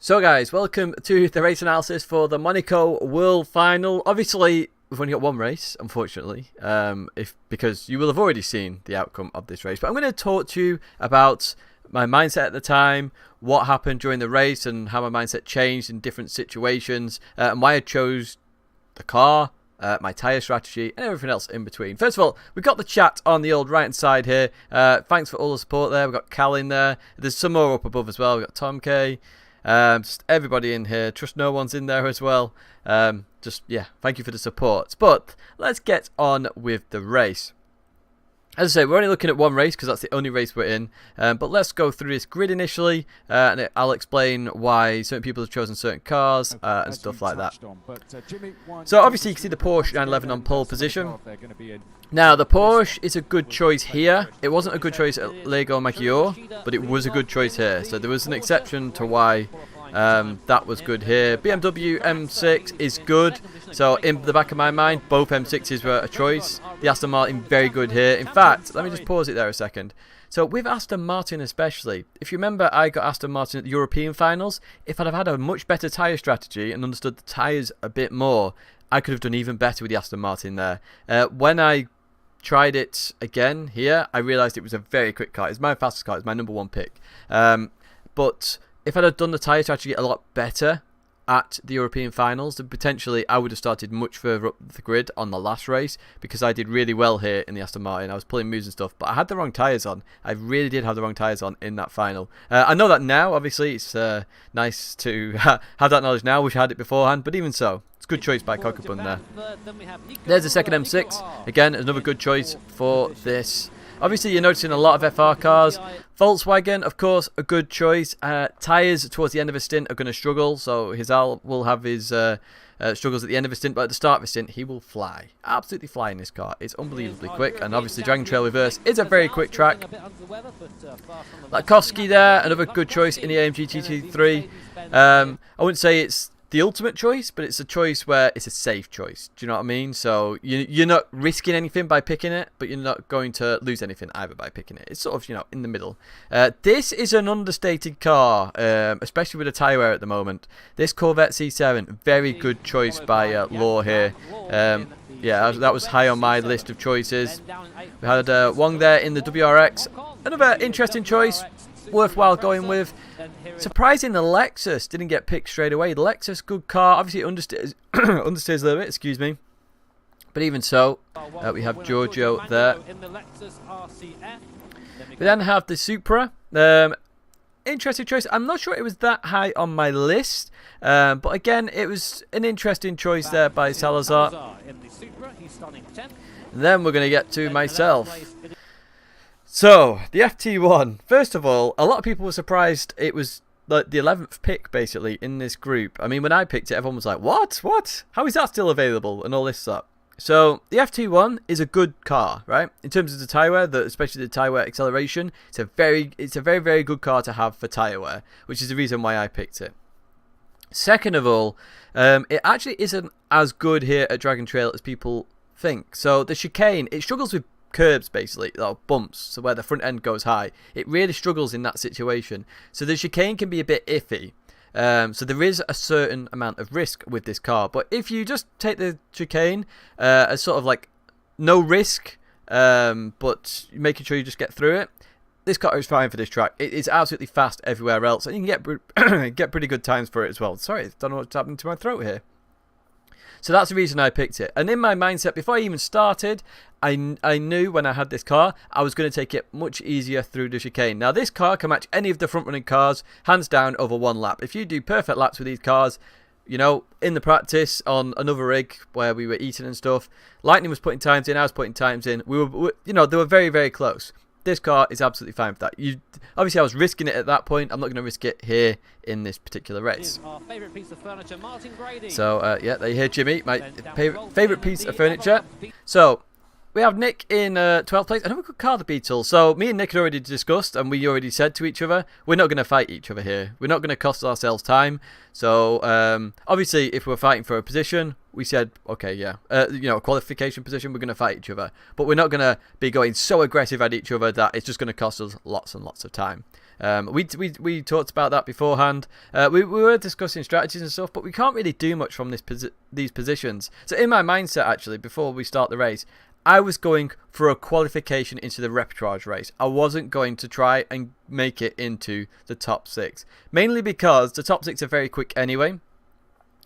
So guys, welcome to the race analysis for the Monaco World Final. Obviously, we've only got one race, unfortunately, because you will have already seen the outcome of this race. But I'm going to talk to you about my mindset at the time, what happened during the race and how my mindset changed in different situations, and why I chose the car, my tyre strategy, and everything else in between. First of all, we've got the chat on the old right-hand side here. Thanks for all the support there. We've got Cal in there. There's some more up above as well. We've got Tom K. Just everybody in here. Trust no one's in there as well. Yeah, thank you for the support. But let's get on with the race. As I say, we're only looking at one race because that's the only race we're in. But let's go through this grid initially, and I'll explain why certain people have chosen certain cars and stuff like that. So obviously you can see the Porsche 911 on pole position. Now the Porsche is a good choice here. It wasn't a good choice at Lego Macchio, but it was a good choice here. So there was an exception to why that was good here. BMW M6 is good. So in the back of my mind, both M6s were a choice. The Aston Martin, very good here. In fact, let me just pause it there a second. So with Aston Martin especially, if you remember, I got Aston Martin at the European finals. If I'd have had a much better tyre strategy and understood the tyres a bit more, I could have done even better with the Aston Martin there. When I tried it again here, I realised it was a very quick car. It's my fastest car. It's my number one pick. But if I'd have done the tyre strategy a lot better at the European finals, then potentially I would have started much further up the grid on the last race, because I did really well here in the Aston Martin. I was pulling moves and stuff, but I had the wrong tyres on. I really did have the wrong tyres on in that final. I know that now, obviously. It's nice to have that knowledge now. Wish I had it beforehand, but even so, it's a good choice by Cockabun there. There's the second M6. Again, another good choice for this. Obviously, you're noticing a lot of FR cars. Volkswagen, of course, a good choice. Tyres towards the end of a stint are going to struggle, so Hizal will have his struggles at the end of a stint, but at the start of a stint, he will fly. Absolutely fly in this car. It's unbelievably quick, and obviously Dragon Trail Reverse is a very quick track. Latkovsky there, another good choice in the AMG GT3. I wouldn't say it's the ultimate choice, but it's a choice where it's a safe choice. Do you know what I mean? So you're not risking anything by picking it, but you're not going to lose anything either by picking it. It's sort of, in the middle. This is an understated car, especially with the tyre wear at the moment. This Corvette C7, very good choice by Law here. Yeah, that was high on my list of choices. We had Wong there in the WRX. Another interesting choice, worthwhile going with. Surprising the Lexus didn't get picked straight away. The Lexus, good car. Obviously it understeers a little bit, excuse me. But even so, we have Giorgio there. We then have the Supra. Interesting choice. I'm not sure it was that high on my list. But again, it was an interesting choice there by Salazar. And then we're going to get to myself. So, the FT1, first of all, a lot of people were surprised it was like the 11th pick, basically, in this group. I mean, when I picked it, everyone was like, what? What? How is that still available? And all this stuff. So, the FT1 is a good car, right? In terms of the tyre wear, especially the tyre wear acceleration, it's a very, very good car to have for tyre wear, which is the reason why I picked it. Second of all, it actually isn't as good here at Dragon Trail as people think. So, the chicane, it struggles with curbs, basically, or bumps, so where the front end goes high. It really struggles in that situation. So the chicane can be a bit iffy. So there is a certain amount of risk with this car. But if you just take the chicane as sort of like no risk, but making sure you just get through it, this car is fine for this track. It's absolutely fast everywhere else, and you can get pretty good times for it as well. Sorry, I don't know what's happening to my throat here. So that's the reason I picked it. And in my mindset, before I even started, I knew when I had this car, I was going to take it much easier through the chicane. Now, this car can match any of the front-running cars, hands down, over one lap. If you do perfect laps with these cars, in the practice on another rig where we were eating and stuff, Lightning was putting times in, I was putting times in. They were very, very close. This car is absolutely fine for that. Obviously, I was risking it at that point. I'm not going to risk it here in this particular race. So, yeah, there you hear Jimmy, my favourite piece of furniture. So, we have Nick in 12th place. Another good car, the Beetle. So, me and Nick had already discussed, and we already said to each other, we're not going to fight each other here. We're not going to cost ourselves time. So, obviously, if we're fighting for a position, we said, okay, yeah, a qualification position, we're going to fight each other. But we're not going to be going so aggressive at each other that it's just going to cost us lots and lots of time. We talked about that beforehand. We were discussing strategies and stuff, but we can't really do much from these positions. So in my mindset, actually, before we start the race, I was going for a qualification into the repertoire race. I wasn't going to try and make it into the top 6. Mainly because the top 6 are very quick anyway.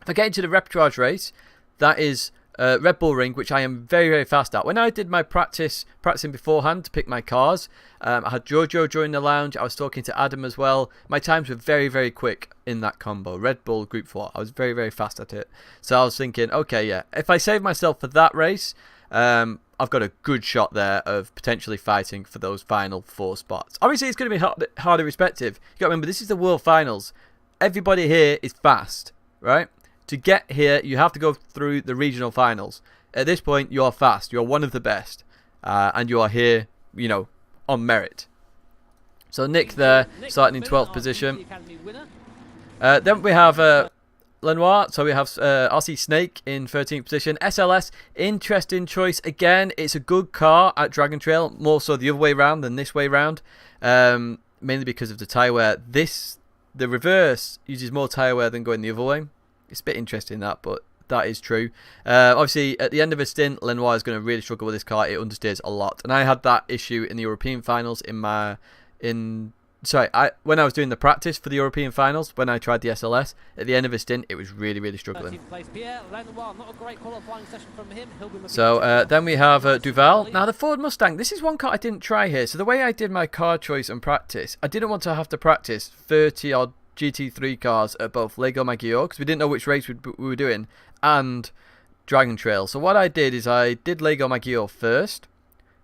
If I get into the repertoire race, that is Red Bull Ring, which I am very, very fast at. When I did my practicing beforehand to pick my cars, I had Giorgio join the lounge. I was talking to Adam as well. My times were very, very quick in that combo. Red Bull Group 4. I was very, very fast at it. So I was thinking, okay, yeah, if I save myself for that race, I've got a good shot there of potentially fighting for those final 4 spots. Obviously, it's going to be hard irrespective. You got to remember, this is the World Finals. Everybody here is fast, right? To get here, you have to go through the regional finals. At this point, you are fast. You're one of the best. And you are here, you know, on merit. So Nick there, starting in 12th position. Then we have Lenoir, so we have RC Snake in 13th position. SLS, interesting choice. Again, it's a good car at Dragon Trail, more so the other way around than this way round. Mainly because of the tyre wear. The reverse uses more tyre wear than going the other way. It's a bit interesting that, but that is true. Obviously, at the end of a stint, Lenoir is going to really struggle with this car. It understeers a lot. And I had that issue in the European finals when I was doing the practice for the European finals, when I tried the SLS, at the end of a stint, it was really, really struggling. So then we have Duval. Now, the Ford Mustang, this is one car I didn't try here. So the way I did my car choice and practice, I didn't want to have to practice 30-odd GT3 cars at both Lego Maggiore, because we didn't know which race we were doing, and Dragon Trail. So what I did is I did Lego Maggiore first,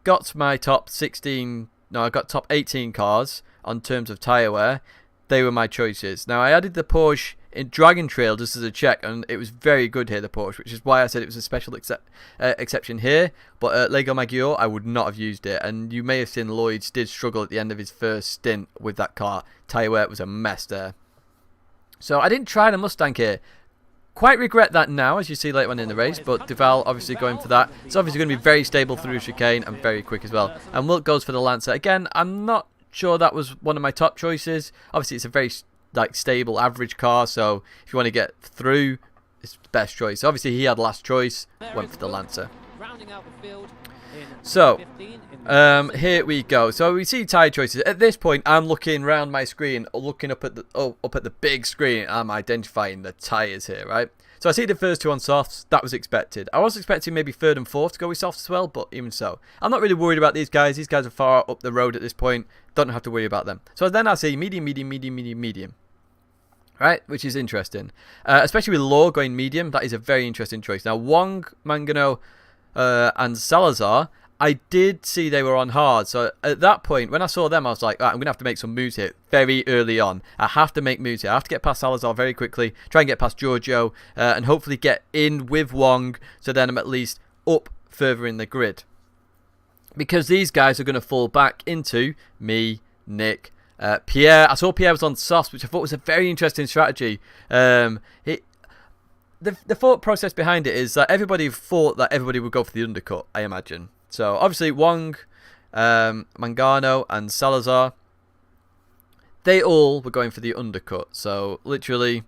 got my top 18 cars on terms of tyre wear. They were my choices. Now, I added the Porsche in Dragon Trail just as a check, and it was very good here, the Porsche, which is why I said it was a special exception here. But at Lego Maggiore, I would not have used it, and you may have seen Lloyds did struggle at the end of his first stint with that car. Tyre wear was a mess there. So I didn't try the Mustang here. Quite regret that now, as you see later on in the race, but Duval obviously going for that. It's obviously going to be very stable through chicane and very quick as well. And Wilk goes for the Lancer. Again, I'm not sure that was one of my top choices. Obviously, it's a very stable, average car, so if you want to get through, it's the best choice. Obviously, he had last choice, went for the Lancer. So, here we go. So we see tyre choices. At this point, I'm looking around my screen, looking up at the big screen. I'm identifying the tyres here, right? So I see the first 2 on softs. That was expected. I was expecting maybe 3rd and 4th to go with softs as well, but even so, I'm not really worried about these guys. These guys are far up the road at this point. Don't have to worry about them. So then I see medium, medium, medium, medium, medium. Right, which is interesting. Especially with Law going medium, that is a very interesting choice. Now, Wong, Mangano, and Salazar, I did see they were on hard. So at that point, when I saw them, I was like, right, I'm going to have to make some moves here very early on. I have to make moves here. I have to get past Salazar very quickly, try and get past Giorgio, and hopefully get in with Wong, so then I'm at least up further in the grid. Because these guys are going to fall back into me, Nick, Pierre. I saw Pierre was on softs, which I thought was a very interesting strategy. The thought process behind it is that everybody thought that everybody would go for the undercut, I imagine. So obviously Wong, Mangano and Salazar, they all were going for the undercut. So literally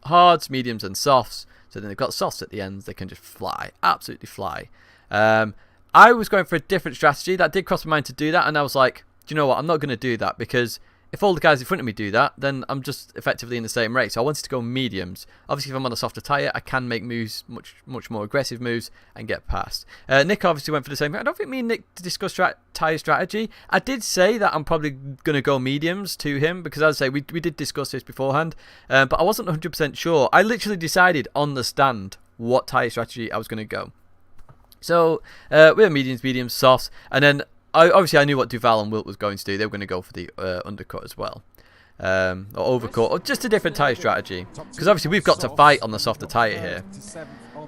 hards, mediums and softs. So then they've got softs at the ends. They can just fly, absolutely fly. I was going for a different strategy. That did cross my mind to do that. And I was like, do you know what? I'm not going to do that, because if all the guys in front of me do that, then I'm just effectively in the same race. So I wanted to go mediums. Obviously, if I'm on a softer tyre, I can make moves, much more aggressive moves, and get past. Nick obviously went for the same thing. I don't think me and Nick discussed tyre strategy. I did say that I'm probably going to go mediums to him, because as I say, we did discuss this beforehand, but I wasn't 100% sure. I literally decided on the stand what tyre strategy I was going to go. So we have mediums, softs, and then obviously I knew what Duval and Wilt was going to do. They were going to go for the undercut as well, or overcut, or just a different tyre strategy, because obviously we've got to fight on the softer tyre here.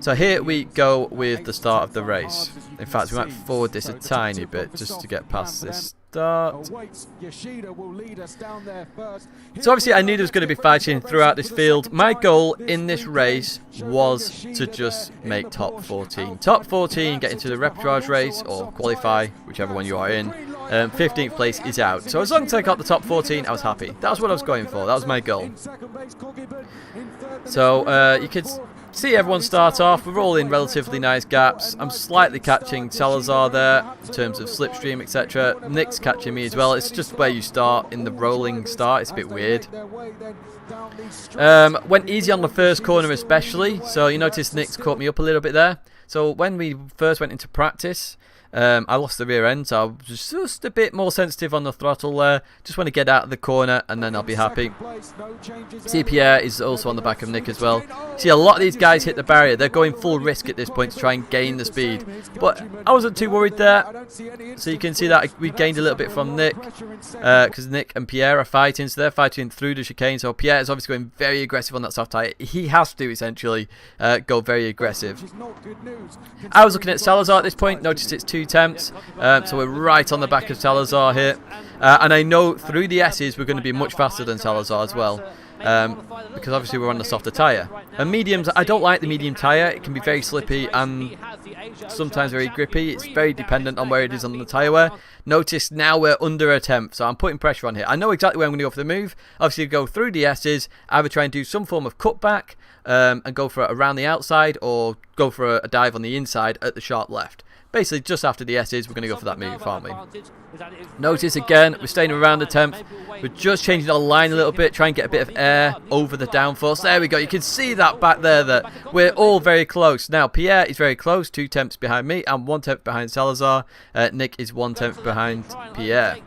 So here we go with the start of the race. In fact, we might forward this a tiny bit just to get past this start. So obviously I knew there was going to be fighting throughout this field. My goal in this race was to just make top 14. Top 14, get into the repertoire race or qualify, whichever one you are in. 15th place is out. So as long as I got the top 14, I was happy. That was what I was going for. That was my goal. So you could see everyone start off. We're all in relatively nice gaps. I'm slightly catching Salazar there in terms of slipstream, etc. Nick's catching me as well. It's just where you start in the rolling start. It's a bit weird. Went easy on the first corner especially. So you notice Nick's caught me up a little bit there. So when we first went into practice, I lost the rear end, so I was just a bit more sensitive on the throttle there. Just want to get out of the corner and then I'll be happy. See, Pierre is also on the back of Nick as well. See, a lot of these guys hit the barrier. They're going full risk at this point to try and gain the speed. But I wasn't too worried there. So you can see that we gained a little bit from Nick, because Nick and Pierre are fighting. So they're fighting through the chicane. So Pierre is obviously going very aggressive on that soft tyre. He has to essentially go very aggressive. I was looking at Salazar at this point. Noticed it's 2 temps, so we're right on the back of Salazar here, and I know through the S's we're going to be much faster than Salazar as well, because obviously we're on the softer tyre. And mediums, I don't like the medium tyre. It can be very slippy and sometimes very grippy. It's very dependent on where it is on the tyre wear. Notice now we're under a temp, so I'm putting pressure on here. I know exactly where I'm going to go for the move. Obviously go through the S's, either try and do some form of cutback and go for it around the outside, or go for a dive on the inside at the sharp left. Basically, just after the S's, we're going to go for that move, aren't we? Notice again, we're staying around the temp. We're just changing our line a little bit, try and get a bit of air over the downforce. There we go. You can see that back there, that we're all very close. Now, Pierre is very close, 2 temps behind me, and 1 temp behind Salazar. Nick is 1 temp behind Pierre.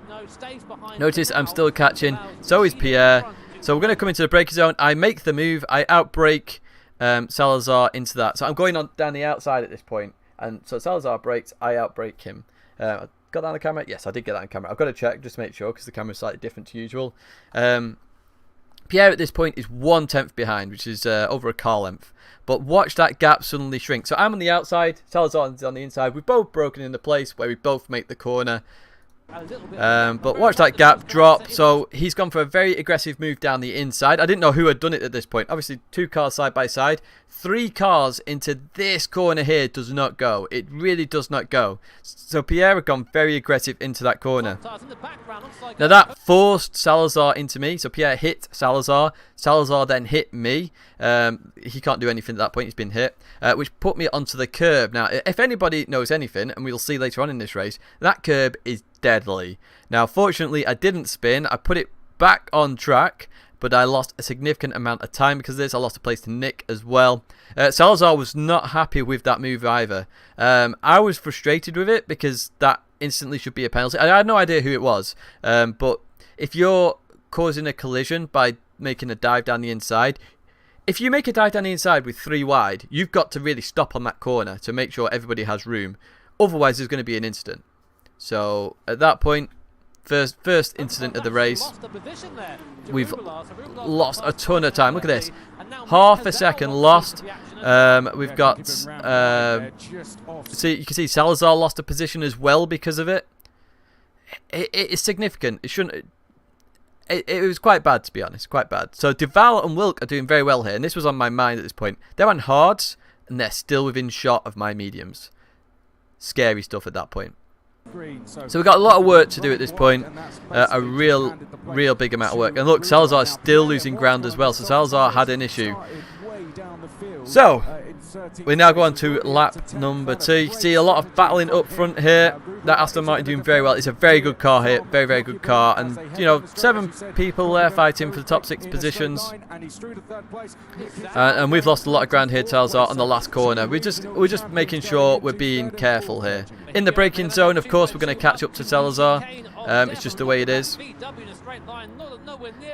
Notice I'm still catching, so is Pierre. So we're going to come into the braking zone. I make the move. I outbrake Salazar into that. So I'm going on down the outside at this point. And so Salazar brakes, I outbrake him. Got that on the camera? Yes, I did get that on camera. I've got to check just to make sure because the camera's slightly different to usual. Pierre at this point is 1 tenth behind, which is over a car length. But watch that gap suddenly shrink. So I'm on the outside, Salazar is on the inside. We've both broken into place where we both make the corner. But watch that gap drop. So he's gone for a very aggressive move down the inside. I didn't know who had done it at this point. Obviously 2 cars side by side. 3 cars into this corner here does not go. It really does not go. So Pierre had gone very aggressive into that corner. Now that forced Salazar into me. So Pierre hit Salazar. Salazar then hit me. He can't do anything at that point. He's been hit. Which put me onto the curb. Now if anybody knows anything, and we'll see later on in this race, that curb is deadly. Now fortunately I didn't spin. I put it back on track, but I lost a significant amount of time because of this. I lost a place to Nick as well. Salazar was not happy with that move either. I was frustrated with it because that instantly should be a penalty. I had no idea who it was, but if you're causing a collision by making a dive down the inside, if you make a dive down the inside with 3 wide, you've got to really stop on that corner to make sure everybody has room. Otherwise there's going to be an incident. So at that point, first incident of the race, we've lost a ton of time. Look at this, half a second lost. We've got see, you can see Salazar lost a position as well because of it. It is significant. It shouldn't. It was quite bad, to be honest, quite bad. So Duval and Wilk are doing very well here, and this was on my mind at this point. They're on hards and they're still within shot of my mediums. Scary stuff at that point. So we've got a lot of work to do at this point, a real big amount of work. And look, Salazar is still losing ground as well, so Salazar had an issue. So we now go on to lap number 2. You can see a lot of battling up front here. That Aston Martin doing very well. It's a very good car here, very good car, and you know, 7 people there fighting for the top 6 positions. And we've lost a lot of ground here, Salazar, on the last corner. We're just making sure we're being careful here. In the braking zone, of course, we're going to catch up to Salazar. It's just the way it is.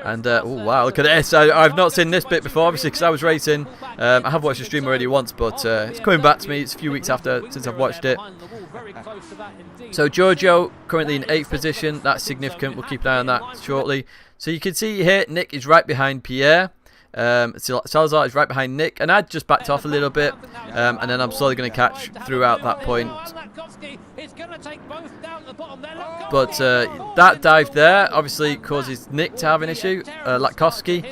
And oh wow, look at this. I've not seen this bit before, obviously, because I was racing. I have watched the stream already once, but it's coming back to me. It's a few weeks after since I've watched it. So Giorgio currently in 8th position. That's significant. We'll keep an eye on that shortly. So you can see here, Nick is right behind Pierre. Salazar is right behind Nick, and I just backed off a little bit, and then I'm slowly going to catch throughout that point. But that dive there obviously causes Nick to have an issue, Latkowski.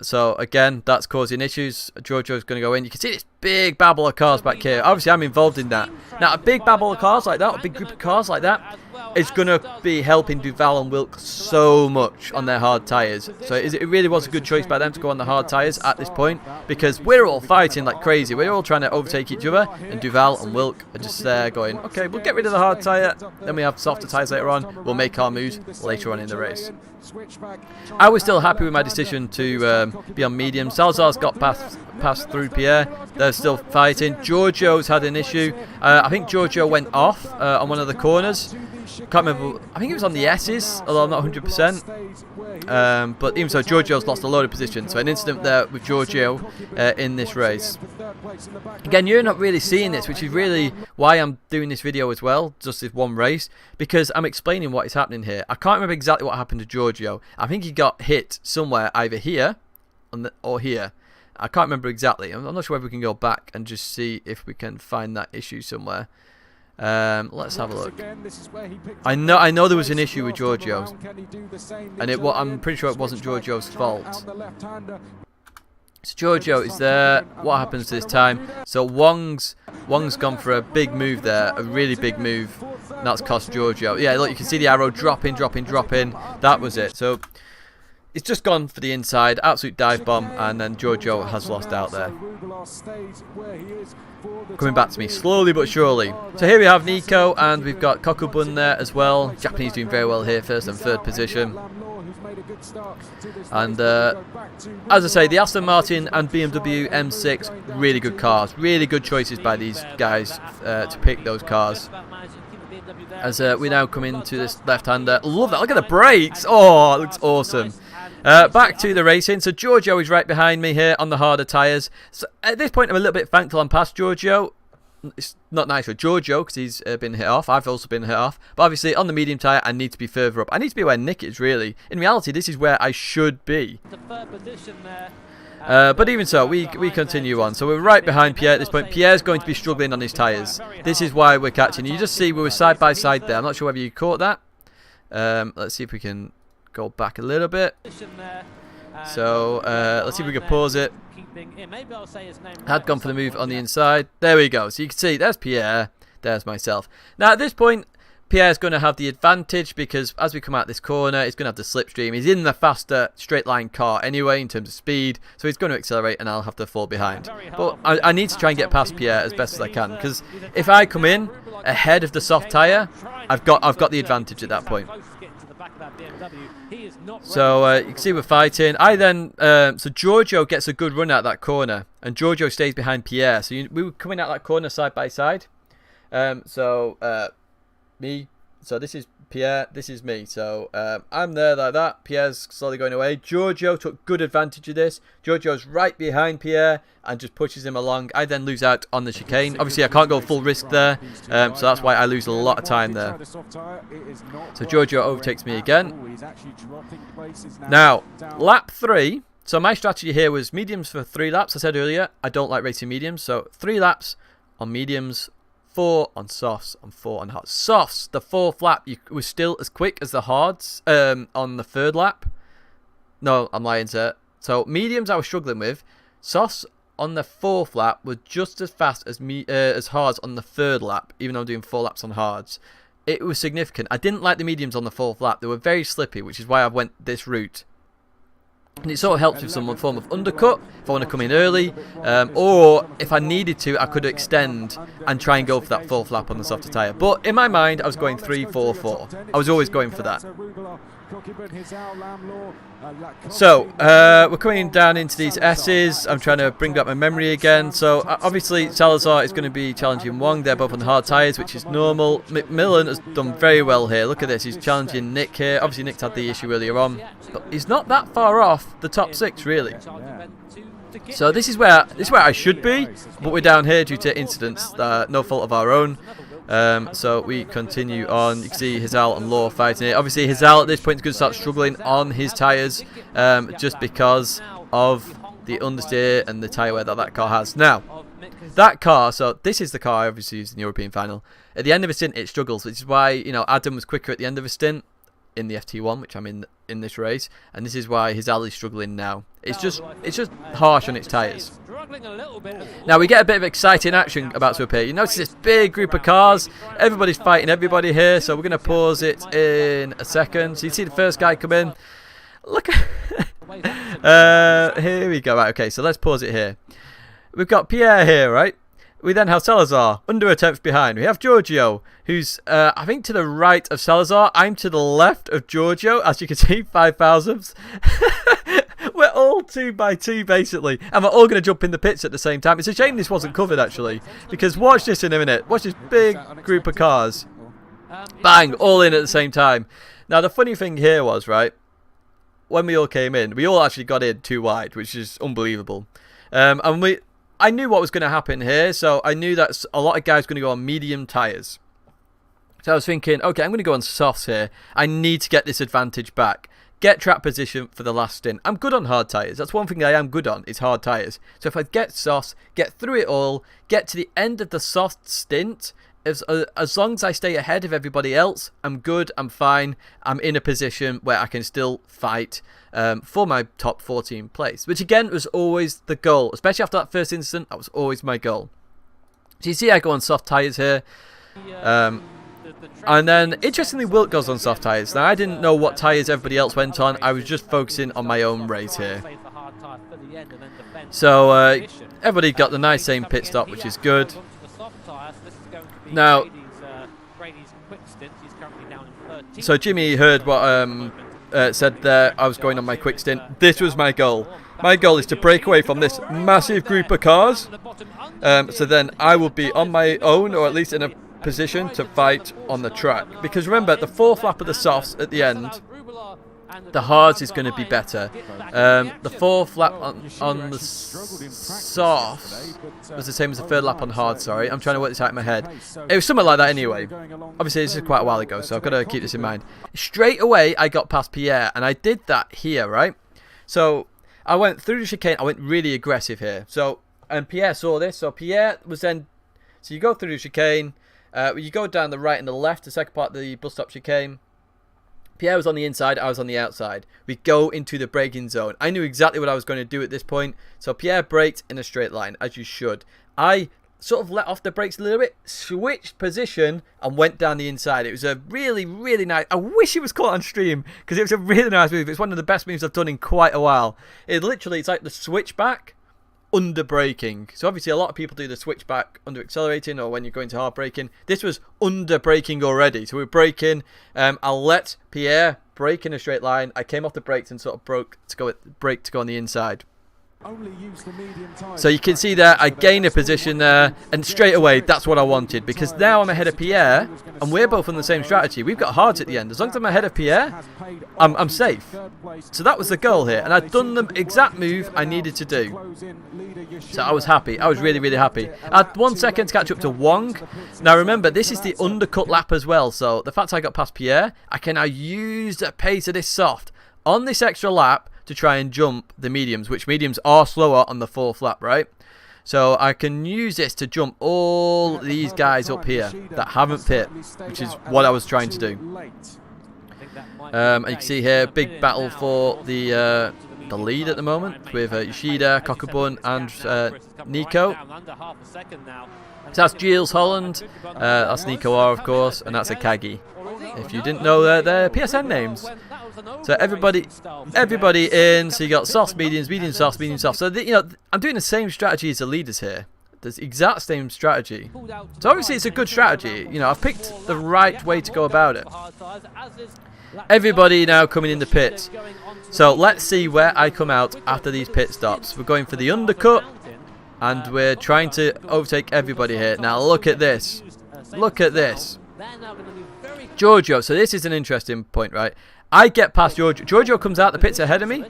So again, that's causing issues. Giorgio's going to go in. You can see this big babble of cars back here. Obviously I'm involved in that. Now a big babble of cars like that, a big group of cars like that, is going to be helping Duval and Wilk so much on their hard tyres. So it really was a good choice by them to go on the hard tyres at this point, because we're all fighting like crazy. We're all trying to overtake each other, and Duval and Wilk are just there going, okay, we'll get rid of the hard tyre, then we have softer tyres later on, we'll make our moves later on in the race. I was still happy with my decision to be on medium. Salazar's got passed through Pierre. They're still fighting. Giorgio's had an issue. I think Giorgio went off on one of the corners. Can't remember. I think it was on the S's, although I'm not 100%. But even so, Giorgio's lost a load of position. So an incident there with Giorgio in this race. Again, you're not really seeing this, which is really why I'm doing this video as well, just this one race, because I'm explaining what is happening here. I can't remember exactly what happened to Giorgio. I think he got hit somewhere, either here or here. I can't remember exactly. I'm not sure if we can go back and just see if we can find that issue somewhere. Let's have a look. I know there was an issue with Giorgio, and I'm pretty sure it wasn't Giorgio's fault. So Giorgio is there. What happens this time? So Wong's gone for a big move there, a really big move. And that's cost Giorgio. Yeah, look, you can see the arrow dropping. That was it. So it's just gone for the inside, absolute dive bomb, and then Giorgio has lost out there. Coming back to me slowly but surely. So here we have Nico, and we've got Kokubun there as well. Japanese doing very well here, first and third position. And as I say, the Aston Martin and BMW M6, really good cars, really good choices by these guys to pick those cars. As we now come into this left-hander. Love that, look at the brakes. Oh, it looks awesome. Back to the racing. So Giorgio is right behind me here on the harder tyres. So at this point I'm a little bit thankful I'm past Giorgio. It's not nice for Giorgio because he's been hit off. I've also been hit off. But obviously on the medium tyre I need to be further up. I need to be where Nick is really. In reality this is where I should be. But even so, we continue on. So we're right behind Pierre at this point. Pierre's going to be struggling on his tyres. This is why we're catching. You just see we were side by side there. I'm not sure whether you caught that. Let's see if we can go back a little bit. So let's see if we can pause it. Had gone for the move on the inside. There we go. So you can see there's Pierre, there's myself. Now at this point Pierre's going to have the advantage because as we come out this corner he's going to have the slipstream. He's in the faster straight line car anyway in terms of speed, so he's going to accelerate and I'll have to fall behind. But I need to try and get past Pierre as best as I can, because if I come in ahead of the soft tyre I've got the advantage at that point. So you can see we're fighting. So Giorgio gets a good run out that corner, and Giorgio stays behind Pierre. So we were coming out that corner side by side. Me. So this is Pierre. This is me. So I'm there like that. Pierre's slowly going away. Giorgio took good advantage of this. Giorgio's right behind Pierre and just pushes him along. I then lose out on the chicane. Obviously I can't go full risk there, so that's why I lose a lot of time there. So Giorgio overtakes me again. Now lap 3. So my strategy here was mediums for 3 laps. I said earlier I don't like racing mediums, so 3 laps on mediums, 4 on softs, and 4 on hards. Softs, the 4th lap was still as quick as the hards on the 3rd lap. No, I'm lying, sir. So mediums I was struggling with. Softs on the 4th lap were just as fast as hards on the 3rd lap, even though I'm doing 4 laps on hards. It was significant. I didn't like the mediums on the 4th lap. They were very slippy, which is why I went this route. And it sort of helps with some form of undercut if I want to come in early, or if I needed to I could extend and try and go for that 4th lap on the softer tyre. But in my mind I was going 3-4-4. I was always going for that. So we're coming down into these S's. I'm trying to bring back my memory again. So obviously Salazar is going to be challenging Wong. They're both on the hard tyres, which is normal. McMillan has done very well here. Look at this, he's challenging Nick here. Obviously Nick's had the issue earlier on, but he's not that far off the top 6 really. So this is where I should be, but we're down here due to incidents, no fault of our own. So we continue on. You can see Hizal and Law fighting it. Obviously Hizal at this point is going to start struggling on his tyres, just because of the understeer and the tyre wear that car has. Now that car, so this is the car I obviously used in the European final. At the end of a stint it struggles, which is why, you know, Adam was quicker at the end of a stint. in the FT1, which I'm in this race, and this is why his alley's struggling now. It's just harsh on its tyres. Now we get a bit of exciting action about to appear. You notice this big group of cars. Everybody's fighting everybody here, so we're going to pause it in a second. So you see the first guy come in. Look at here we go. Right, okay, so let's pause it here. We've got Pierre here, right? We then have Salazar, under a tenth behind. We have Giorgio, who's, I think, to the right of Salazar. I'm to the left of Giorgio, as you can see, 5 thousandths. We're all 2 by 2, basically. And we're all going to jump in the pits at the same time. It's a shame this wasn't covered, actually. Because watch this in a minute. Watch this big group of cars. Bang, all in at the same time. Now, the funny thing here was, right, when we all came in, we all actually got in too wide, which is unbelievable. I knew what was going to happen here, so I knew that a lot of guys were going to go on medium tyres. So I was thinking, okay, I'm going to go on softs here. I need to get this advantage back. Get track position for the last stint. I'm good on hard tyres. That's one thing I am good on, is hard tyres. So if I get softs, get through it all, get to the end of the soft stint, as long as I stay ahead of everybody else, I'm good, I'm fine. I'm in a position where I can still fight for my top 14 place, which again was always the goal, especially after that first incident. That was always my goal. So you see I go on soft tyres here, and then interestingly Wilt goes on soft tyres. Now I didn't know what tyres everybody else went on. I was just focusing on my own race here. So everybody got the nice same pit stop, which is good. Now, so Jimmy heard what said there. I was going on my quick stint. This was my goal. My goal is to break away from this massive group of cars. So then I will be on my own, or at least in a position to fight on the track. Because remember, the 4th lap of the softs at the end, the hards is going to be better. The 4th lap on the softs was the same as the 3rd lap on hard, sorry. I'm trying to work this out in my head. It was something like that anyway. Obviously, this is quite a while ago, so I've got to keep this in mind. Straight away, I got past Pierre, and I did that here, right? So I went through the chicane. I went really aggressive here. So, and Pierre saw this. So Pierre was then... So you go through the chicane. You go down the right and the left, the second part of the bus stop chicane. Pierre was on the inside, I was on the outside. We go into the braking zone. I knew exactly what I was going to do at this point. So Pierre braked in a straight line, as you should. I sort of let off the brakes a little bit, switched position, and went down the inside. It was a really, really nice... I wish it was caught on stream, because it was a really nice move. It's one of the best moves I've done in quite a while. It's like the switchback under braking. So obviously a lot of people do the switchback under accelerating, or when you're going to hard braking. This was under braking already. So we're braking. I'll let Pierre brake in a straight line. I came off the brakes and sort of brake to go on the inside. So you can see there, I gain a position there, and straight away, that's what I wanted, because now I'm ahead of Pierre, and we're both on the same strategy. We've got hards at the end. As long as I'm ahead of Pierre, I'm safe. So that was the goal here, and I'd done the exact move I needed to do. So I was happy. I was really, really happy. I had 1 second to catch up to Wong. Now remember, this is the undercut lap as well, so the fact I got past Pierre, I can now use the pace of this soft on this extra lap to try and jump the mediums, which mediums are slower on the 4th lap, right? So I can use this to jump all these guys up here that haven't pit, which is what I was trying to do. And you can see here, big battle for the lead at the moment with Yoshida, Kokubun and Nico. So that's Gilles Holland, that's Nico R, of course, and that's Akagi. If you didn't know their PSN names. So everybody in. So you got softs, mediums, medium softs, medium softs. So I'm doing the same strategy as the leaders here. The exact same strategy. So obviously it's a good strategy. I've picked the right way to go about it. Everybody now coming in the pits. So let's see where I come out after these pit stops. We're going for the undercut, and we're trying to overtake everybody here. Now look at this. Look at this. Giorgio. So this is an interesting point, right? I get past Giorgio. Giorgio comes out the pits ahead of me.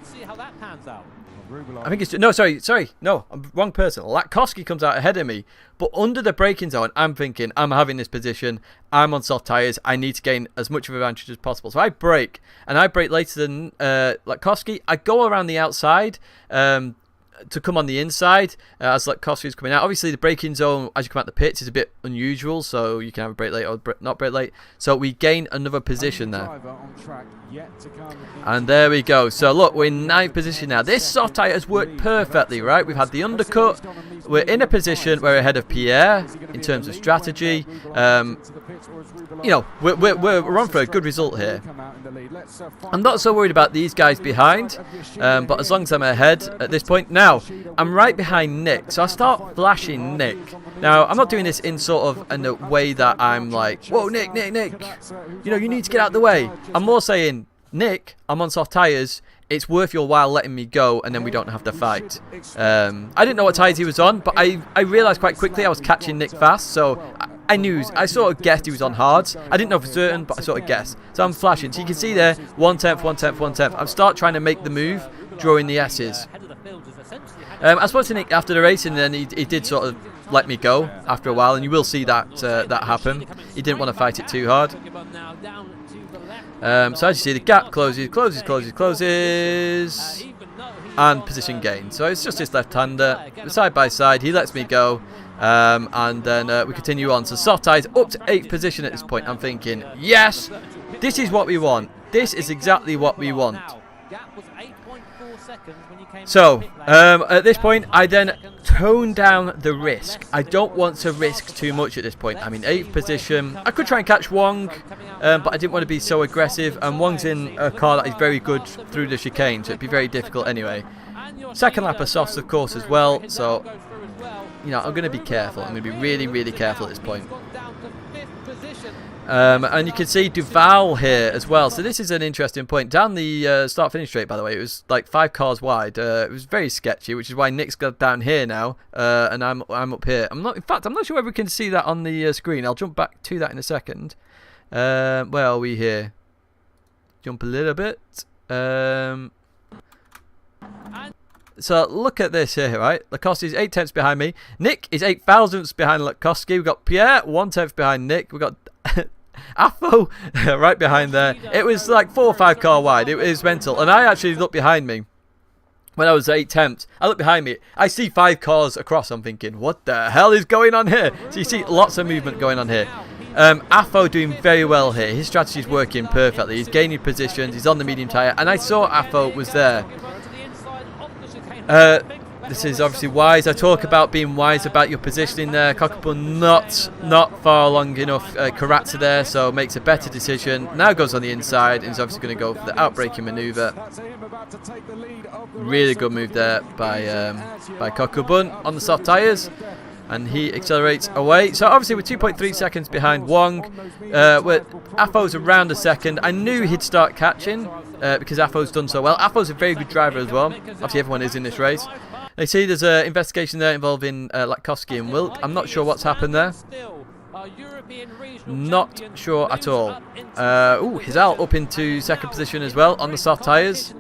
I think it's... No, sorry. No, I'm wrong person. Latkowski comes out ahead of me. But under the braking zone, I'm thinking, I'm having this position. I'm on soft tyres. I need to gain as much of an advantage as possible. So I brake. And I brake later than Latkowski. I go around the outside. to come on the inside as Latkovsky is coming out. Obviously, the braking zone as you come out the pits is a bit unusual, so you can have a brake late or not brake late. So we gain another position there. And there we go. So look, we're in 9th position now. This soft tyre has worked perfectly, right? We've had the undercut. We're in a position where we're ahead of Pierre in terms of strategy. You know, we're on for a good result here. I'm not so worried about these guys behind, but as long as I'm ahead at this point. Now, I'm right behind Nick, so I start flashing Nick. Now, I'm not doing this in sort of in a way that I'm like, whoa, Nick, you know, you need to get out of the way. I'm more saying, Nick, I'm on soft tyres. It's worth your while letting me go, and then we don't have to fight. I didn't know what tyres he was on, but I realised quite quickly I was catching Nick fast, so I sort of guessed he was on hards. I didn't know for certain, but I sort of guessed. So I'm flashing. So you can see there, 1/10, 1/10, 1/10. I'm start trying to make the move, drawing the S's. I spoke to Nick after the race, and then he did sort of let me go after a while, and you will see that that happen. He didn't want to fight it too hard. So as you see, the gap closes, and position gain. So it's just his left-hander, side by side. He lets me go, and then we continue on. So soft tyres up to 8th position at this point. I'm thinking, yes, this is what we want. This is exactly what we want. So at this point, I then tone down the risk. I don't want to risk too much at this point. I'm in 8th position. I could try and catch Wong, but I didn't want to be so aggressive. And Wong's in a car that is very good through the chicane, so it'd be very difficult anyway. Second lap of softs, of course, as well. So, you know, I'm going to be careful. I'm going to be really, really careful at this point. And you can see Duval here as well. So this is an interesting point. Down the start-finish straight, by the way, it was like 5 cars wide. It was very sketchy, which is why Nick's got down here now, and I'm up here. In fact, I'm not sure whether we can see that on the screen. I'll jump back to that in a second. Where are we here? Jump a little bit. So look at this here, right? Latkovsky's 8/10ths behind me. Nick is 8/1000ths behind Latkovsky. We've got Pierre 1/10 behind Nick. We've got Afo right behind there. It was like 4 or 5 car wide. It was mental. And I actually looked behind me when I was 8/10ths. I look behind me. I see 5 cars across. I'm thinking, what the hell is going on here? So you see lots of movement going on here. Afo doing very well here. His strategy is working perfectly. He's gaining positions. He's on the medium tyre. And I saw Afo was there. This is obviously wise. I talk about being wise about your positioning there. Cockapun not far long enough. Karatza there, so makes a better decision. Now goes on the inside and is obviously going to go for the outbraking manoeuvre. Really good move there by Cockapun on the soft tyres. And he accelerates away. So obviously we're 2.3 seconds behind Wong. Afo's around a second. I knew he'd start catching because Afo's done so well. Afo's a very good driver as well. Obviously everyone is in this race. I see there's an investigation there involving Latkovsky and Wilk. I'm not sure what's happened there. Not sure at all. Hizal up into 2nd position as well on the soft tyres.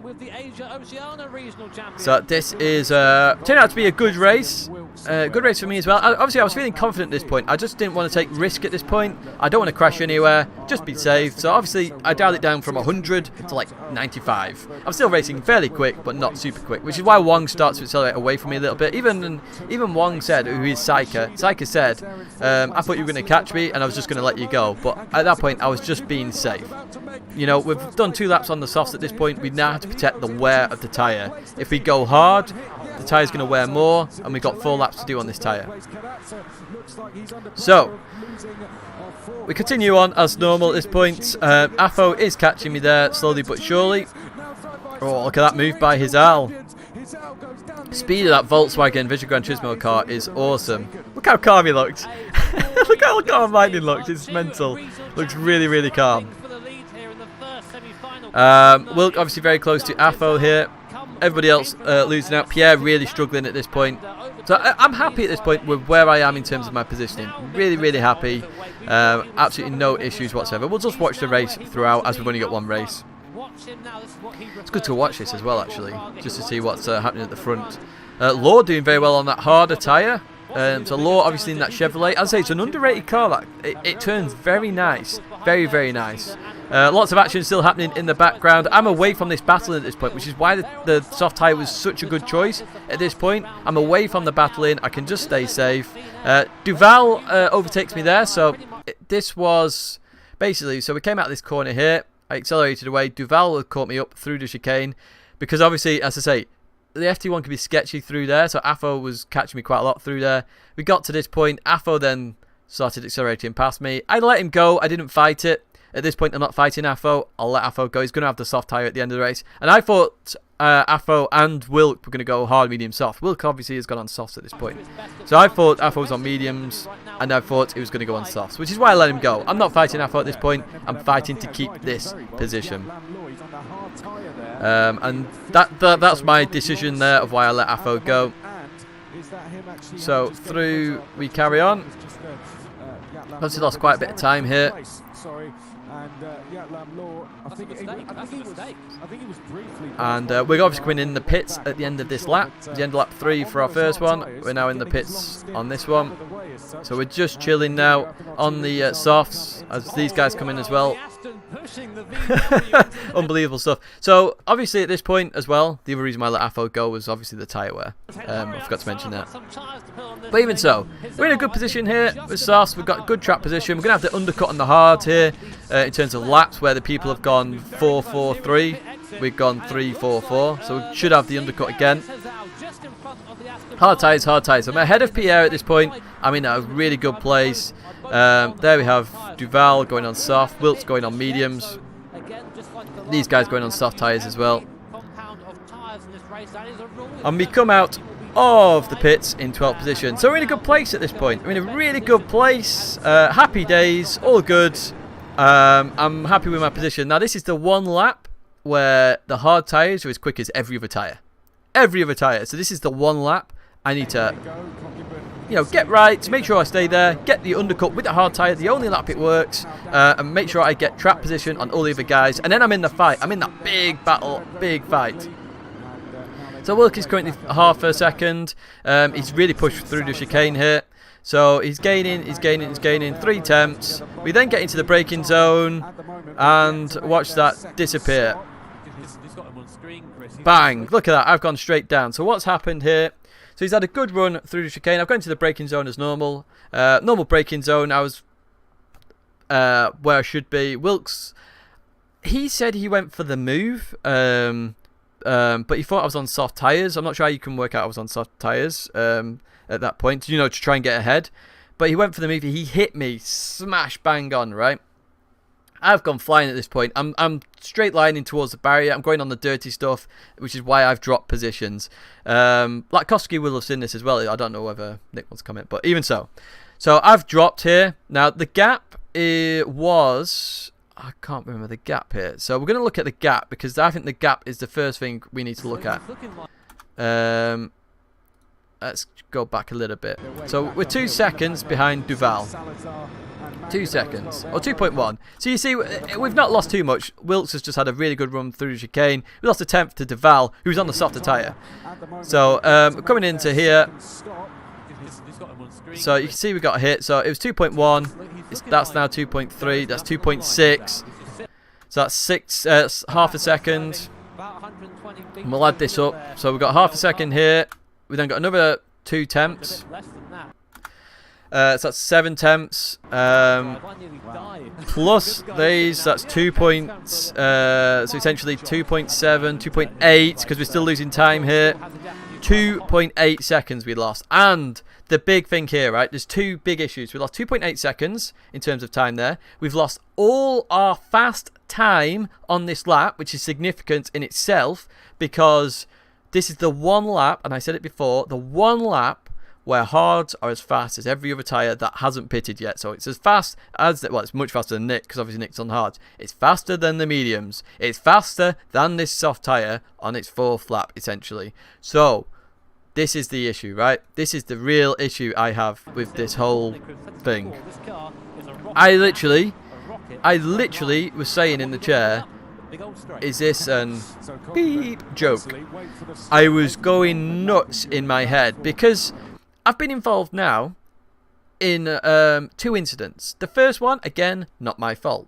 So this is turned out to be a good race. Good race for me as well. Obviously, I was feeling confident at this point. I just didn't want to take risk at this point. I don't want to crash anywhere. Just be safe. So obviously, I dialed it down from 100 to like 95. I'm still racing fairly quick, but not super quick, which is why Wong starts to accelerate away from me a little bit. Even Wong said, who is Saika said, I thought you were going to catch me, and I was just going to let you go. But at that point, I was just being safe. You know, we've done 2 laps on the softs at this point. We now have to protect the wear of the tyre. If we go hard, the tyre's going to wear more, and we've got 4 laps to do on this tyre. So we continue on as normal at this point. Afo is catching me there slowly but surely. Oh, look at that move by Hizal. Speed of that Volkswagen Vision Gran Turismo car is awesome. Look how calm he looked. Look how calm Lightning looked. It's mental. Looks really, really calm. Wilk obviously very close to Afo here. Everybody else losing out. Pierre really struggling at this point. So I'm happy at this point with where I am in terms of my positioning. Really, really happy. Absolutely no issues whatsoever. We'll just watch the race throughout as we've only got 1 race. It's good to watch this as well, actually, just to see what's happening at the front. Law doing very well on that harder tyre. So Law obviously in that Chevrolet. As I say, it's an underrated car. It turns very nice. Very, very nice. Lots of action still happening in the background. I'm away from this battle at this point, which is why the soft tyre was such a good choice at this point. I'm away from the battling. I can just stay safe. Duval overtakes me there, so this was basically, so we came out of this corner here. I accelerated away. Duval caught me up through the chicane because obviously, as I say, the FT1 could be sketchy through there, so Afo was catching me quite a lot through there. We got to this point. Afo then started accelerating past me. I let him go. I didn't fight it. At this point, I'm not fighting Afo. I'll let Afo go. He's going to have the soft tyre at the end of the race. And I thought Afo and Wilk were going to go hard, medium, soft. Wilk obviously has gone on softs at this point. So I thought Afo was on mediums, and I thought he was going to go on softs, which is why I let him go. I'm not fighting Afo at this point. I'm fighting to keep this position. And that's my decision there of why I let Afo go. So through we carry on. Obviously lost quite a bit of time here. And we're obviously coming in the pits at the end of this lap. The end of lap 3 for our first one. We're now in the pits on this one. So we're just chilling now on the softs as these guys come in as well. Unbelievable stuff. So obviously at this point as well, the other reason why I let Afo go was obviously the tyre wear. I forgot to mention that. But even so, we're in a good position here with softs. We've got good track position. We're going to have the undercut on the hard here in terms of laps where the people have gone 4-4-3. We've gone 3-4-4. So we should have the undercut again. Hard tyres, hard tyres. I'm ahead of Pierre at this point. I'm in a really good place. There we have Duval going on soft, Wilt's going on mediums, these guys going on soft tyres as well. And we come out of the pits in 12th position. So we're in a good place at this point. We're in a really good place. Happy days, all good. I'm happy with my position. Now this is the one lap where the hard tyres are as quick as every other tyre. Every other tyre. So this is the one lap I need to, you know, get right, to make sure I stay there, get the undercut with the hard tyre, the only lap it works, and make sure I get track position on all the other guys, and then I'm in the fight. I'm in that big battle, big fight. So Wilk is currently half a second. He's really pushed through the chicane here. So he's gaining 3 tenths. We then get into the braking zone, and watch that disappear. Bang, look at that, I've gone straight down. So what's happened here? So he's had a good run through the chicane. I've gone to the braking zone as normal. Normal braking zone. I was where I should be. Wilkes, he said he went for the move, but he thought I was on soft tyres. I'm not sure how you can work out I was on soft tyres at that point, you know, to try and get ahead. But he went for the move. He hit me, smash bang on, right? I've gone flying at this point. I'm straight lining towards the barrier. I'm going on the dirty stuff, which is why I've dropped positions. Latkowski will have seen this as well. I don't know whether Nick wants to comment, but even so. So I've dropped here. Now the gap was, I can't remember the gap here. So we're going to look at the gap because I think the gap is the first thing we need to look at. Let's go back a little bit. So we're 2 seconds behind Duval. 2 seconds, or 2.1. So you see, we've not lost too much. Wilkes has just had a really good run through the chicane. We lost a tenth to Duval, who's on the softer tyre. So coming into here, so you can see we got a hit. So it was 2.1. That's now 2.3. That's 2.6. So that's half a second. And we'll add this up. So we've got half a second here. We then got another 2 tenths. So that's 7 tenths. Plus these, that's 2 points. So essentially 2.7, 2.8, because we're still losing time here. 2.8 seconds we lost. And the big thing here, right, there's 2 big issues. We lost 2.8 seconds in terms of time there. We've lost all our fast time on this lap, which is significant in itself, because this is the one lap, and I said it before, the one lap where hards are as fast as every other tyre that hasn't pitted yet. So it's as fast as, well, it's much faster than Nick, because obviously Nick's on hards. It's faster than the mediums. It's faster than this soft tyre on its 4th lap, essentially. So this is the issue, right? This is the real issue I have with this whole thing. I literally was saying in the chair, is this an beep joke? I was going nuts in my head because I've been involved now in 2 incidents. The first one, again, not my fault.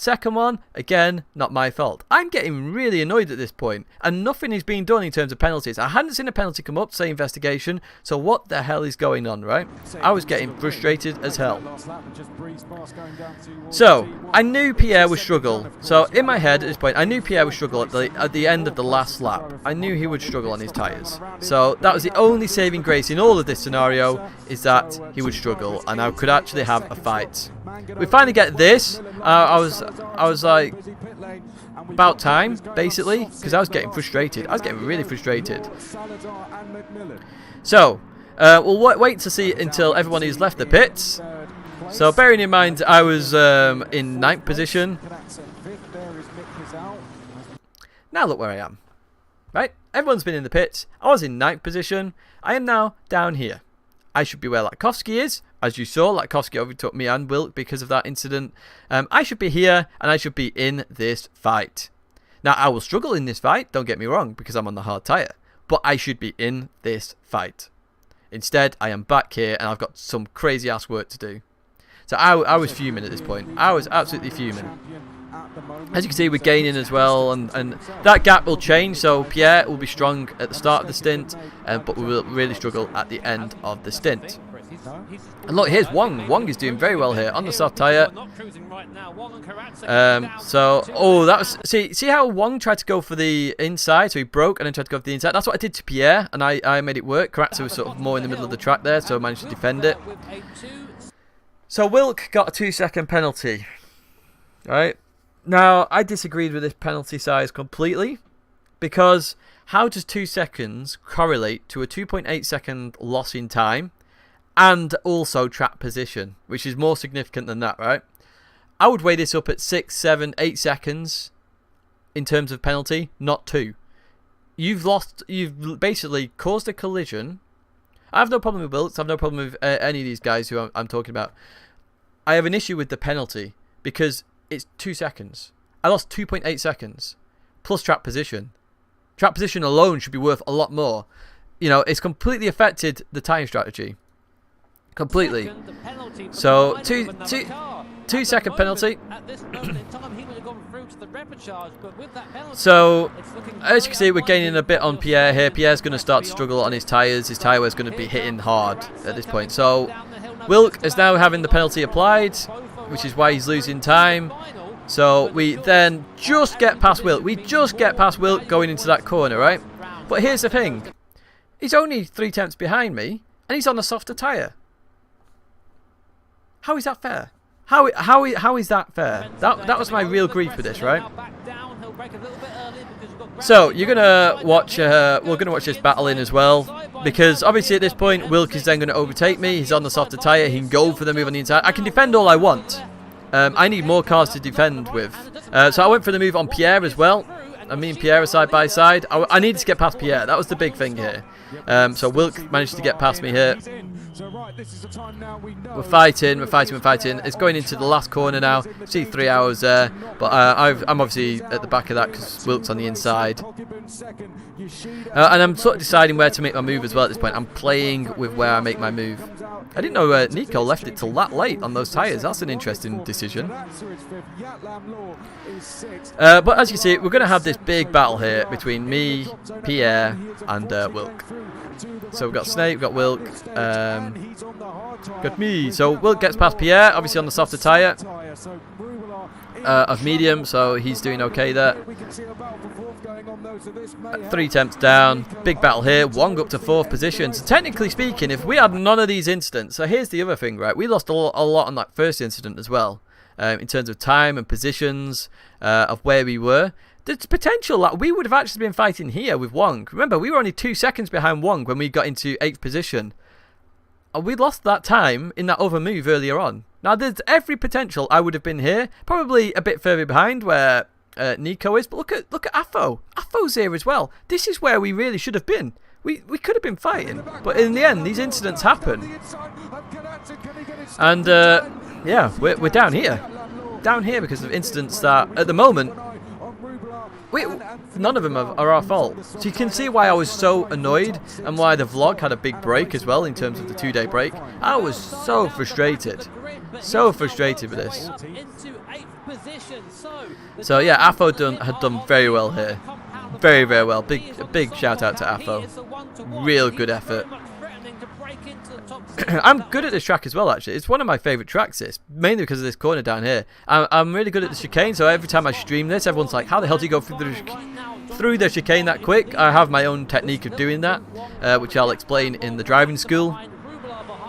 second one, again, not my fault. I'm getting really annoyed at this point, and nothing is being done in terms of penalties. I hadn't seen a penalty come up, say investigation, so what the hell is going on, right? I was getting frustrated as hell. So, I knew Pierre would struggle. So, in my head at this point, I knew Pierre would struggle at the end of the last lap. I knew he would struggle on his tyres. So, that was the only saving grace in all of this scenario, is that he would struggle, and I could actually have a fight. We finally get this. I was like, about time, basically, because I was getting frustrated. I was getting really frustrated. So, we'll wait to see until everyone has left the pits. So, bearing in mind, I was in 9th position. Now look where I am. Right? Everyone's been in the pits. I was in 9th position. I am now down here. I should be where Latkovsky is. As you saw, Latkovsky overtook me and Wilk because of that incident. I should be here, and I should be in this fight. Now, I will struggle in this fight, don't get me wrong, because I'm on the hard tyre. But I should be in this fight. Instead, I am back here, and I've got some crazy-ass work to do. So I was fuming at this point. I was absolutely fuming. As you can see, we're gaining as well, and that gap will change. So Pierre will be strong at the start of the stint, but we will really struggle at the end of the stint. And look, here's Wong. Wong is doing very well here on the soft tyre. That was see how Wong tried to go for the inside, so he broke and then tried to go for the inside. That's what I did to Pierre, and I made it work. Karatza was sort of more in the middle of the track there, so I managed to defend it. So Wilk got a 2-second penalty. Right? Now, I disagreed with this penalty size completely, because how does 2 seconds correlate to a 2.8 second loss in time and also track position, which is more significant than that, right? I would weigh this up at 6, 7, 8 seconds in terms of penalty, not 2. You've basically caused a collision. I have no problem with Wilkes, I have no problem with any of these guys who I'm talking about. I have an issue with the penalty because it's 2 seconds. I lost 2.8 seconds plus track position. Track position alone should be worth a lot more. You know, it's completely affected the tyre strategy. Completely. So, 2 second penalty. So, as you can see, we're gaining a bit on Pierre here. Pierre's going to start to struggle on his tyres. His tyre is going to be hitting hard at this point. So, Wilk is now having the penalty applied, which is why he's losing time. So we then just get past Wilk. We just get past Wilk going into that corner, right? But here's the thing. He's only 3 tenths behind me, and he's on a softer tyre. How is that fair? How is that fair? That was my real grief with this, right? So you're gonna watch. We're gonna watch this battle in as well, because obviously at this point Wilk is then going to overtake me. He's on the softer tyre. He can go for the move on the inside. I can defend all I want. I need more cars to defend with. So I went for the move on Pierre as well. And me and Pierre are side by side. I needed to get past Pierre. That was the big thing here. So Wilk managed to get past me here. We're fighting. It's going into the last corner now. See 3 hours there. But I'm obviously at the back of that because Wilk's on the inside. And I'm sort of deciding where to make my move as well at this point. I'm playing with where I make my move. I didn't know Nico left it till that late on those tyres. That's an interesting decision. But as you see, we're going to have this big battle here between me, Pierre, and Wilk. So we've got Snape, we've got Wilk, got me. So Wilk gets past Pierre, obviously on the softer tyre of medium, so he's doing okay there. 3 attempts down, big battle here. Wong up to 4th position. So technically speaking, if we had none of these incidents, so here's the other thing, right? We lost a lot on that first incident as well, in terms of time and positions of where we were. There's potential that we would have actually been fighting here with Wong. Remember, we were only 2 seconds behind Wong when we got into 8th position. And we lost that time in that other move earlier on. Now, there's every potential I would have been here. Probably a bit further behind where Nico is. But look at Afo. Afo's here as well. This is where we really should have been. We could have been fighting. But in the end, these incidents happen. And, yeah, we're down here. Down here because of incidents that, at the moment, none of them are our fault. So you can see why I was so annoyed and why the vlog had a big break as well in terms of the 2-day break. I was so frustrated. So frustrated with this. So yeah, Afo had done very well here. Very, very well. Big shout out to Afo. Real good effort. I'm good at this track as well, actually. It's one of my favourite tracks, this. Mainly because of this corner down here. I'm really good at the chicane, so every time I stream this, everyone's like, how the hell do you go through the chicane that quick? I have my own technique of doing that, which I'll explain in the driving school.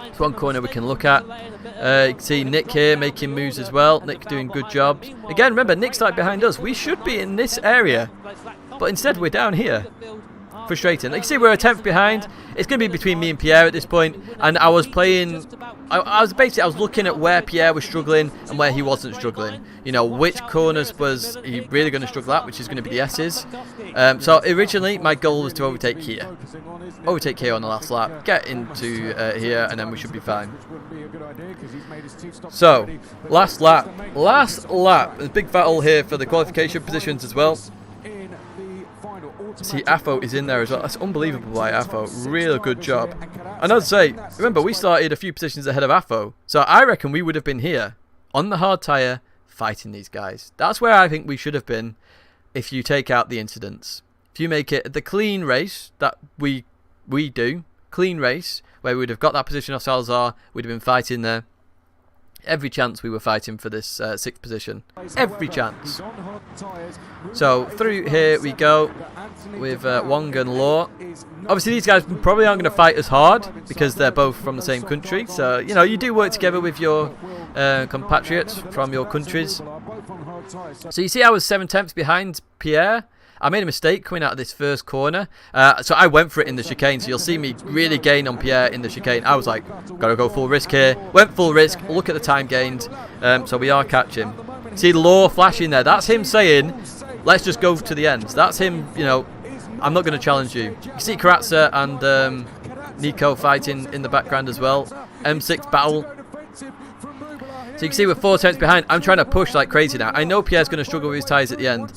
It's one corner we can look at. You can see Nick here making moves as well. Nick doing good jobs. Again, remember, Nick's like behind us. We should be in this area, but instead we're down here. Frustrating. Like you see, we're a 10th behind. It's going to be between me and Pierre at this point. And I was playing. I was looking at where Pierre was struggling and where he wasn't struggling. You know, which corners was he really going to struggle at, which is going to be the S's. So originally, my goal was to overtake here. Overtake here on the last lap. Get into here, and then we should be fine. So, last lap. Last lap. There's a big battle here for the qualification positions as well. See, Afo is in there as well. That's unbelievable by Afo. Real good job. And I'd say, remember, we started a few positions ahead of Afo. So I reckon we would have been here on the hard tyre fighting these guys. That's where I think we should have been if you take out the incidents. If you make it the clean race that we do, clean race, where we would have got that position off Salazar, we'd have been fighting there. Every chance we were fighting for this 6th position. Every chance. So through here we go with Wong and Law. Obviously these guys probably aren't going to fight as hard because they're both from the same country. So, you know, you do work together with your compatriots from your countries. So you see I was 7/10 behind Pierre. I made a mistake coming out of this first corner, so I went for it in the chicane, so you'll see me really gain on Pierre in the chicane. I was like, gotta go full risk here, went full risk, look at the time gained, so we are catching. See Law flashing there, that's him saying, let's just go to the end. That's him, you know, I'm not going to challenge you. You can see Karatza and Nico fighting in the background as well. M6 battle. So you can see we're 4/10 behind. I'm trying to push like crazy now. I know Pierre's going to struggle with his tyres at the end.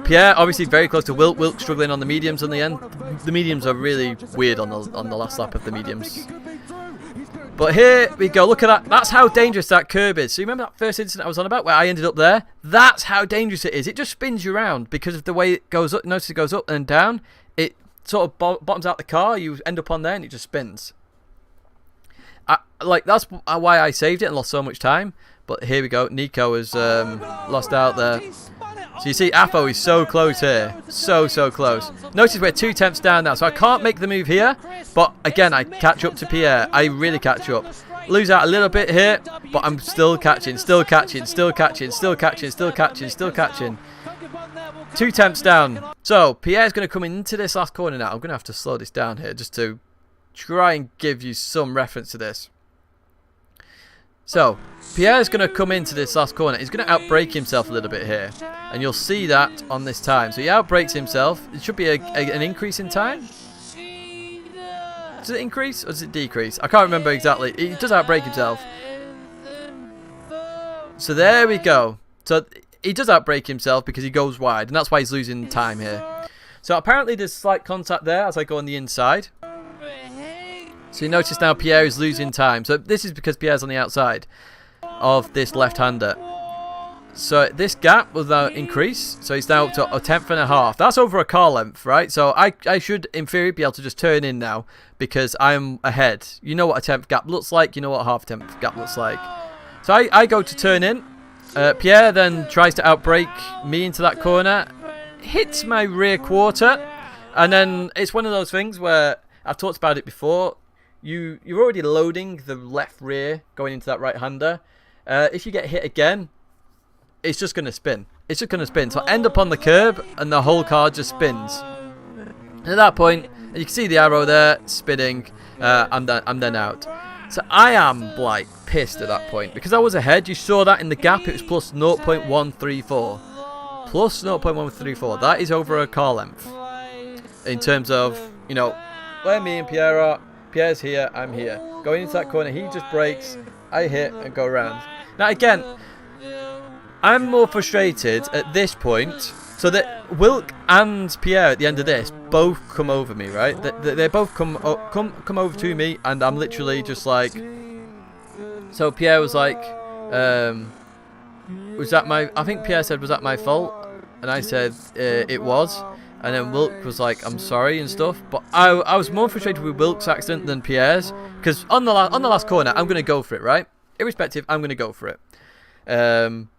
Pierre obviously very close to Wilk. Wilk struggling on the mediums on the end. The mediums are really weird on the last lap of the mediums. But here we go. Look at that. That's how dangerous that curb is. So you remember that first incident I was on about where I ended up there? That's how dangerous it is. It just spins you around because of the way it goes up. Notice it goes up and down. It sort of bottoms out the car. You end up on there and it just spins. Like that's why I saved it and lost so much time. But here we go. Nico has lost out there. So you see Afo is so close here. So close. Notice we're 2/10 down now. So I can't make the move here. But again, I catch up to Pierre. I really catch up. Lose out a little bit here. But I'm still catching. Still catching. Still catching. Still catching. Still catching. Still catching. 2/10 down. So Pierre's going to come into this last corner now. I'm going to have to slow this down here just to try and give you some reference to this. So, Pierre's going to come into this last corner. He's going to outbrake himself a little bit here. And you'll see that on this time. So he outbrakes himself. It should be an increase in time. Does it increase or does it decrease? I can't remember exactly. He does outbrake himself. So there we go. So he does outbrake himself because he goes wide. And that's why he's losing time here. So apparently there's slight contact there as I go on the inside. So you notice now Pierre is losing time. So this is because Pierre's on the outside of this left-hander. So this gap will now increase. So he's now up to 1/10 and a half. That's over a car length, right? So I should, in theory, be able to just turn in now because I'm ahead. You know what a 10th gap looks like. You know what a half 10th gap looks like. So I go to turn in. Pierre then tries to outbrake me into that corner. Hits my rear quarter. And then it's one of those things where I've talked about it before. You're already loading the left rear going into that right-hander. If you get hit again, it's just going to spin. It's just going to spin. So I end up on the curb and the whole car just spins. And at that point, you can see the arrow there spinning. I'm then out. So I am like pissed at that point because I was ahead. You saw that in the gap. It was plus 0.134. Plus 0.134. That is over a car length. In terms of, you know, where me and Pierre are. Pierre's here, I'm here. Going into that corner, he just brakes, I hit and go around. Now again, I'm more frustrated at this point. So that Wilk and Pierre at the end of this both come over me, right? They both come over to me, and I'm literally just like. So Pierre was like, was that my? I think Pierre said, was that my fault? And I said it was. And then Wilk was like, I'm sorry and stuff. But I was more frustrated with Wilk's accident than Pierre's, because on the last corner I'm gonna go for it, right? Irrespective, I'm gonna go for it.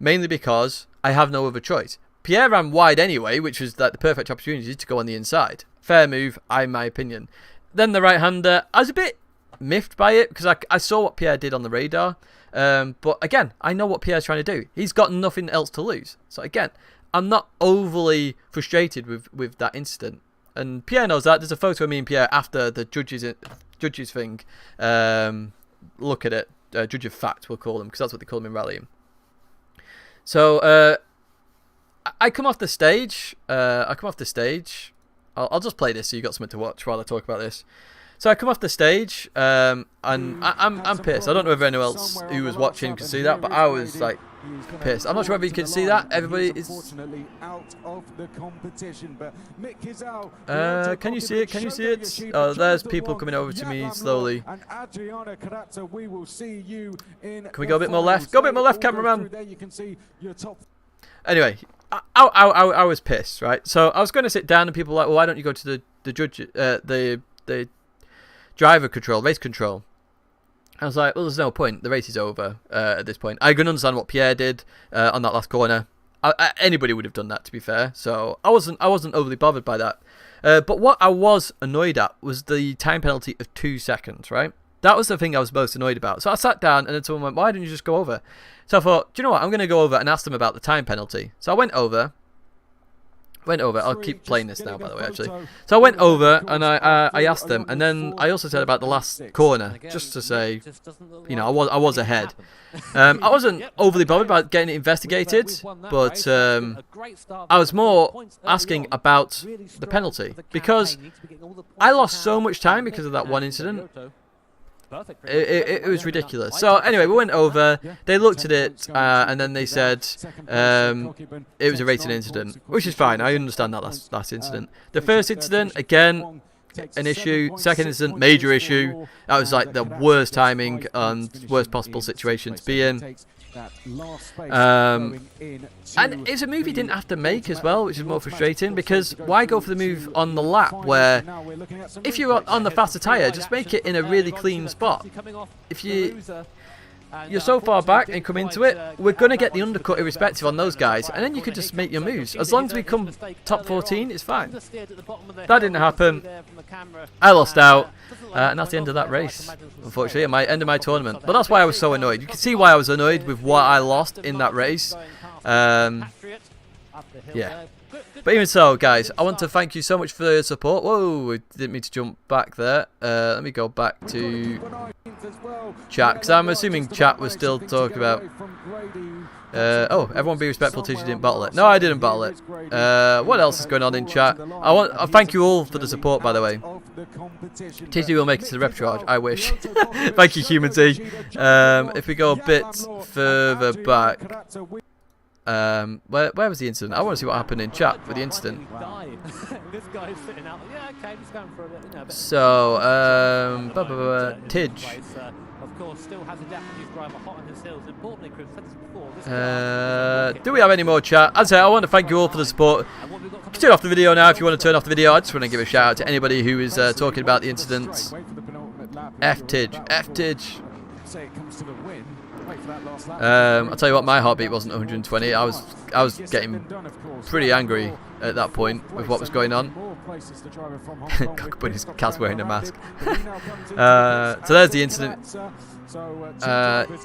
Mainly because I have no other choice. Pierre ran wide anyway, which was like the perfect opportunity to go on the inside. Fair move, in my opinion. Then the right-hander, I was a bit miffed by it because I saw what Pierre did on the radar. But again, I know what Pierre's trying to do. He's got nothing else to lose. So again, I'm not overly frustrated with that incident. And Pierre knows that. There's a photo of me and Pierre after the judges thing. Look at it. Judge of fact, we'll call them, because that's what they call them in rallying. So I come off the stage. I'll just play this so you got something to watch while I talk about this. So I come off the stage, and I'm pissed. I don't know if anyone else who was watching could see that, but I was like pissed. I'm not sure if you can see that. Everybody is. Can you see it? Can you see it? Oh, there's people coming over to me slowly. Can we go a bit more left? Go a bit more left, cameraman. Anyway, I was pissed, right? So I was going to sit down, and people were like, well, why don't you go to the judge, the driver control, race control? I was like, well, there's no point. The race is over at this point. I can understand what Pierre did on that last corner. Anybody would have done that, to be fair. So I wasn't overly bothered by that. But what I was annoyed at was the time penalty of 2 seconds, right? That was the thing I was most annoyed about. So I sat down, and then someone went, why didn't you just go over? So I thought, do you know what? I'm going to go over and ask them about the time penalty. So I went over. I'll keep playing this now, by the way, actually. So I went over and I asked them, and then I also said about the last corner, just to say, you know, I was ahead. I wasn't overly bothered about getting it investigated, but I was more asking about the penalty, because I lost so much time because of that one incident. It was ridiculous. So anyway, we went over, they looked at it, and then they said it was a racing incident, which is fine. I understand that last incident. The first incident, again, an issue. Second incident, major issue. That was like the worst timing and worst possible situation to be in. And it's a move you didn't have to make as well, which is more frustrating, because why go for the move on the lap where if you're on the faster tyre, just make it in a really clean spot. If you're so far back and come into it, we're going to get the undercut irrespective on those guys, and then you could just make your moves. As long as we come top 14, it's fine. That didn't happen. I lost out, and that's the end of that race, unfortunately, at end of my tournament. But that's why I was so annoyed. You can see why I was annoyed with what I lost in that race. Yeah. But even so, guys, I want to thank you so much for your support. Whoa, I didn't mean to jump back there. Let me go back to chat, because I'm assuming chat was still talking about... oh, everyone be respectful, Tidgney didn't bottle it. No, I didn't bottle it. What else is going on in chat? I thank you all for the support, by the way. Tidgney will make it to the repertoire, I wish. Thank you, Human T. If we go a bit further back... where was the incident? I want to see what happened in chat with the incident. So, Tidge. Do we have any more chat? As I say, I want to thank you all for the support. You can turn off the video now if you want to turn off the video. I just want to give a shout out to anybody who is talking about the incidents. F Tidge. F Tidge. I'll tell you what, my heartbeat wasn't 120. I was getting pretty angry at that point with what was going on. Cockabunny's cat's wearing a mask. So there's the incident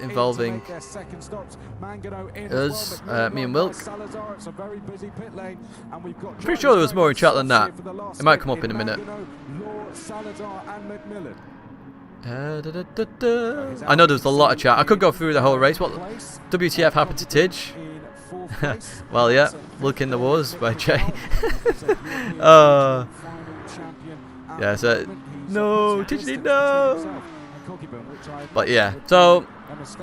involving us, me and Wilk. Pretty sure there was more in chat than that. It might come up in a minute. I know there was a lot of chat. I could go through the whole race. What WTF happened to Tidge? Well, yeah, Look in the Wars by Jay. Yeah, so no, Tidgney, no. But yeah, so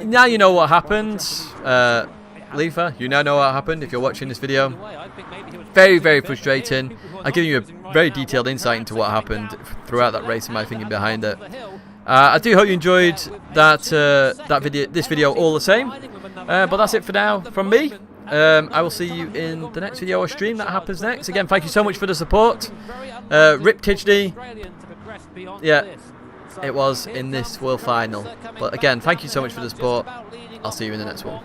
now you know what happened. Leafer, you now know what happened if you're watching this video. Very, very frustrating. I'm giving you a very detailed insight into what happened throughout that race and my thinking behind it. I do hope you enjoyed this video all the same. But that's it for now from me. I will see you in the next video or stream that happens next. Again, thank you so much for the support. Rip Tidgney. Yeah, it was in this World Final. But again, thank you so much for the support. I'll see you in the next one.